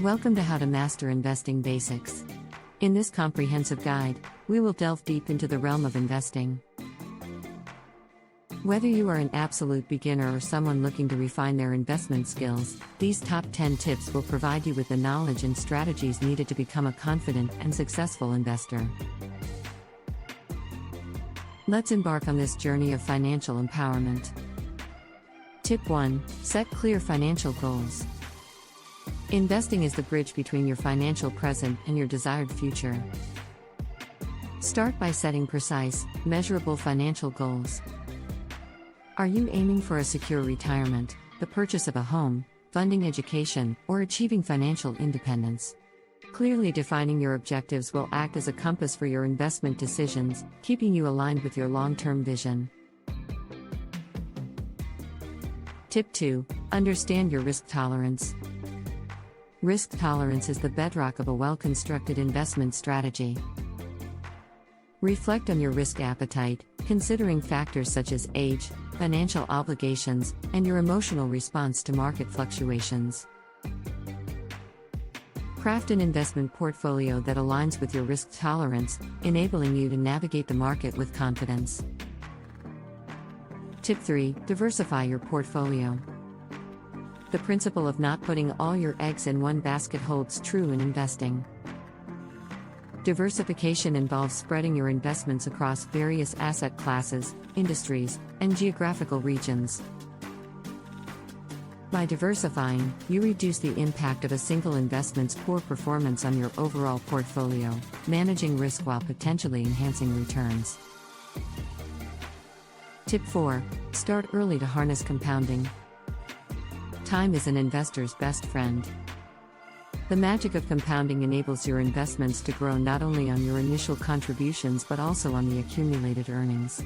Welcome to How to Master Investing Basics. In this comprehensive guide, we will delve deep into the realm of investing. Whether you are an absolute beginner or someone looking to refine their investment skills, these top 10 tips will provide you with the knowledge and strategies needed to become a confident and successful investor. Let's embark on this journey of financial empowerment. Tip 1. Set clear financial goals. Investing is the bridge between your financial present and your desired future. Start by setting precise, measurable financial goals. Are you aiming for a secure retirement, the purchase of a home, funding education, or achieving financial independence? Clearly defining your objectives will act as a compass for your investment decisions, keeping you aligned with your long-term vision. Tip 2. Understand your risk tolerance. Risk tolerance is the bedrock of a well-constructed investment strategy. Reflect on your risk appetite, considering factors such as age, financial obligations, and your emotional response to market fluctuations. Craft an investment portfolio that aligns with your risk tolerance, enabling you to navigate the market with confidence. Tip 3. Diversify your portfolio. The principle of not putting all your eggs in one basket holds true in investing. Diversification involves spreading your investments across various asset classes, industries, and geographical regions. By diversifying, you reduce the impact of a single investment's poor performance on your overall portfolio, managing risk while potentially enhancing returns. Tip 4. Start early to harness compounding. Time is an investor's best friend. The magic of compounding enables your investments to grow not only on your initial contributions but also on the accumulated earnings.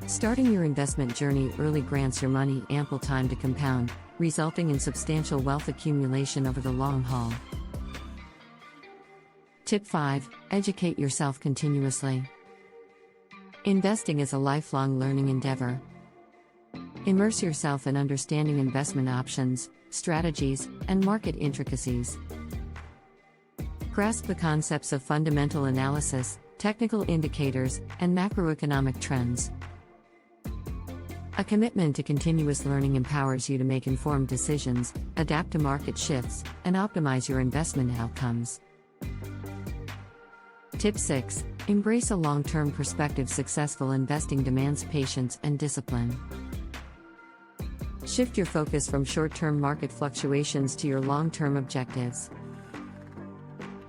Starting your investment journey early grants your money ample time to compound, resulting in substantial wealth accumulation over the long haul. Tip 5. Educate yourself continuously. Investing is a lifelong learning endeavor. Immerse yourself in understanding investment options, strategies, and market intricacies. Grasp the concepts of fundamental analysis, technical indicators, and macroeconomic trends. A commitment to continuous learning empowers you to make informed decisions, adapt to market shifts, and optimize your investment outcomes. Tip 6. Embrace a long-term perspective. Successful investing demands patience and discipline. Shift your focus from short-term market fluctuations to your long-term objectives.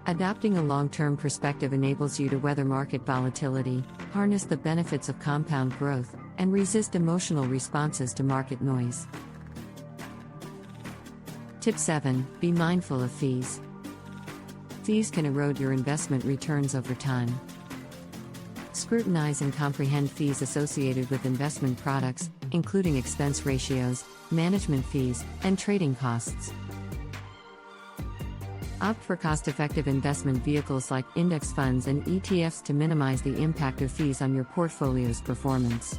Adopting a long-term perspective enables you to weather market volatility, harness the benefits of compound growth, and resist emotional responses to market noise. Tip 7. Be mindful of fees. Fees can erode your investment returns over time. Scrutinize and comprehend fees associated with investment products, including expense ratios, management fees, and trading costs. Opt for cost-effective investment vehicles like index funds and ETFs to minimize the impact of fees on your portfolio's performance.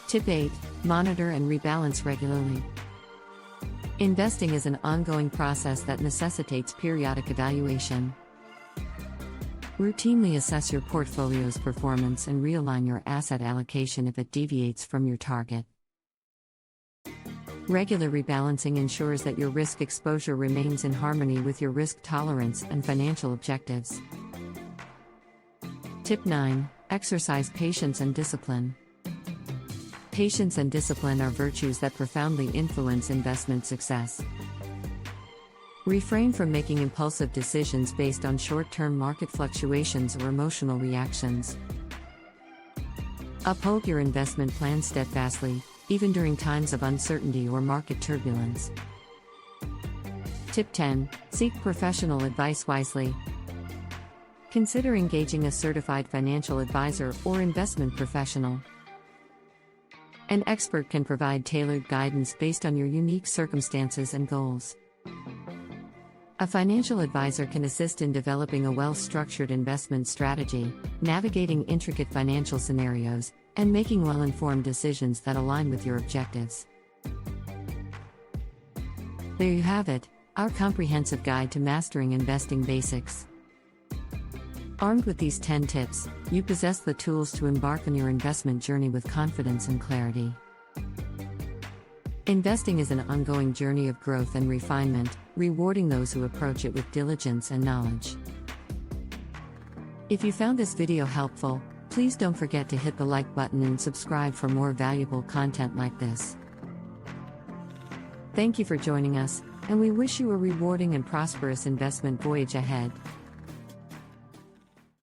Tip 8. Monitor and rebalance regularly. Investing is an ongoing process that necessitates periodic evaluation. Routinely assess your portfolio's performance and realign your asset allocation if it deviates from your target. Regular rebalancing ensures that your risk exposure remains in harmony with your risk tolerance and financial objectives. Tip 9. Exercise patience and discipline. Patience and discipline are virtues that profoundly influence investment success. Refrain from making impulsive decisions based on short-term market fluctuations or emotional reactions. Uphold your investment plan steadfastly, even during times of uncertainty or market turbulence. Tip 10. Seek professional advice wisely. Consider engaging a certified financial advisor or investment professional. An expert can provide tailored guidance based on your unique circumstances and goals. A financial advisor can assist in developing a well-structured investment strategy, navigating intricate financial scenarios, and making well-informed decisions that align with your objectives. There you have it, our comprehensive guide to mastering investing basics. Armed with these 10 tips, you possess the tools to embark on your investment journey with confidence and clarity. Investing is an ongoing journey of growth and refinement, rewarding those who approach it with diligence and knowledge. If you found this video helpful, please don't forget to hit the like button and subscribe for more valuable content like this. Thank you for joining us, and we wish you a rewarding and prosperous investment voyage ahead.